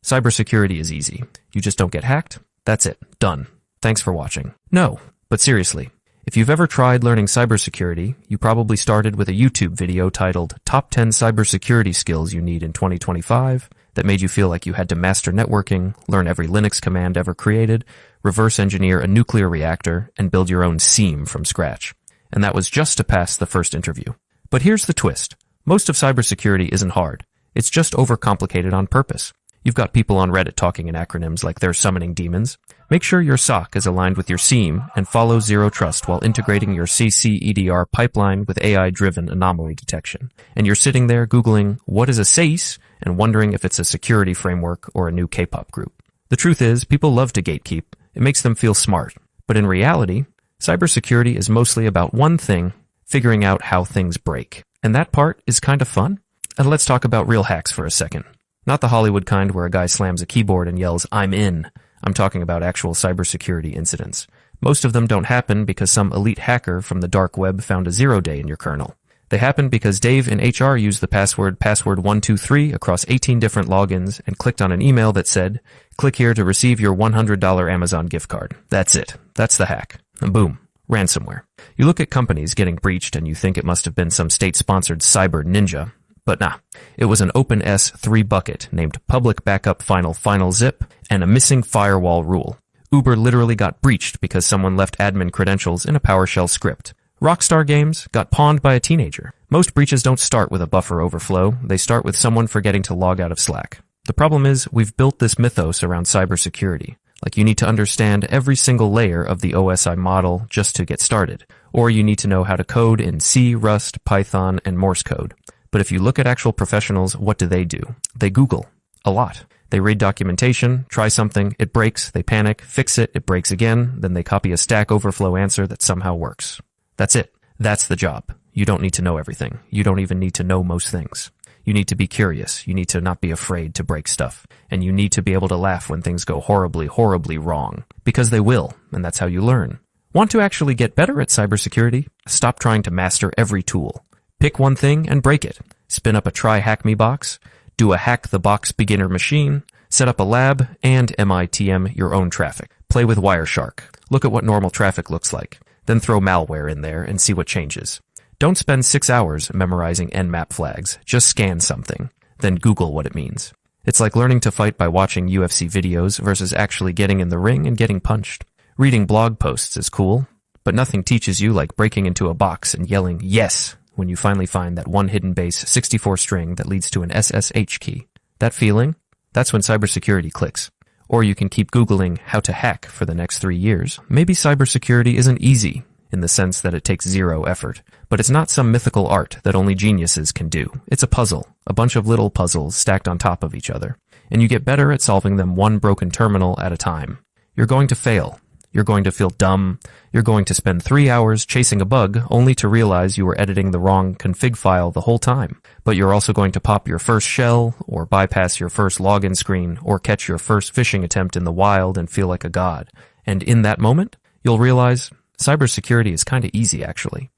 Cybersecurity is easy. You just don't get hacked. That's it. Done. Thanks for watching. No, but seriously, if you've ever tried learning cybersecurity, you probably started with a YouTube video titled Top 10 Cybersecurity Skills You Need in 2025 that made you feel like you had to master networking, learn every Linux command ever created, reverse engineer a nuclear reactor, and build your own SIEM from scratch. And that was just to pass the first interview. But here's the twist. Most of cybersecurity isn't hard. It's just overcomplicated on purpose. You've got people on Reddit talking in acronyms like they're summoning demons. Make sure your SOC is aligned with your SIEM and follow Zero Trust while integrating your CC/EDR pipeline with AI-driven anomaly detection. And you're sitting there Googling, what is a SACE? And wondering if it's a security framework or a new K-pop group. The truth is, people love to gatekeep. It makes them feel smart. But in reality, cybersecurity is mostly about one thing, figuring out how things break. And that part is kind of fun. And let's talk about real hacks for a second. Not the Hollywood kind where a guy slams a keyboard and yells, "I'm in." I'm talking about actual cybersecurity incidents. Most of them don't happen because some elite hacker from the dark web found a 0-day in your kernel. They happen because Dave in HR used the password123 across 18 different logins and clicked on an email that said, "Click here to receive your $100 Amazon gift card." That's it. That's the hack. And boom. Ransomware. You look at companies getting breached and you think it must have been some state-sponsored cyber ninja. But nah, it was an open S3 bucket named Public Backup Final Zip and a missing firewall rule. Uber literally got breached because someone left admin credentials in a PowerShell script. Rockstar Games got pawned by a teenager. Most breaches don't start with a buffer overflow. They start with someone forgetting to log out of Slack. The problem is we've built this mythos around cybersecurity. Like you need to understand every single layer of the OSI model just to get started. Or you need to know how to code in C, Rust, Python, and Morse code. But if you look at actual professionals, what do? They Google. A lot. They read documentation, try something, it breaks, they panic, fix it, it breaks again, then they copy a Stack Overflow answer that somehow works. That's it. That's the job. You don't need to know everything. You don't even need to know most things. You need to be curious. You need to not be afraid to break stuff. And you need to be able to laugh when things go horribly, horribly wrong. Because they will, and that's how you learn. Want to actually get better at cybersecurity? Stop trying to master every tool. Pick one thing and break it. Spin up a Try Hack Me box. Do a Hack the Box beginner machine. Set up a lab and MITM your own traffic. Play with Wireshark. Look at what normal traffic looks like. Then throw malware in there and see what changes. Don't spend 6 hours memorizing Nmap flags. Just scan something. Then Google what it means. It's like learning to fight by watching UFC videos versus actually getting in the ring and getting punched. Reading blog posts is cool, but nothing teaches you like breaking into a box and yelling "yes" when you finally find that one hidden base 64 string that leads to an SSH key. That feeling? That's when cybersecurity clicks. Or you can keep Googling how to hack for the next 3 years. Maybe cybersecurity isn't easy, in the sense that it takes zero effort. But it's not some mythical art that only geniuses can do. It's a puzzle, a bunch of little puzzles stacked on top of each other. And you get better at solving them one broken terminal at a time. You're going to fail. You're going to feel dumb. You're going to spend 3 hours chasing a bug only to realize you were editing the wrong config file the whole time. But you're also going to pop your first shell, or bypass your first login screen, or catch your first phishing attempt in the wild and feel like a god. And in that moment, you'll realize cybersecurity is kind of easy, actually.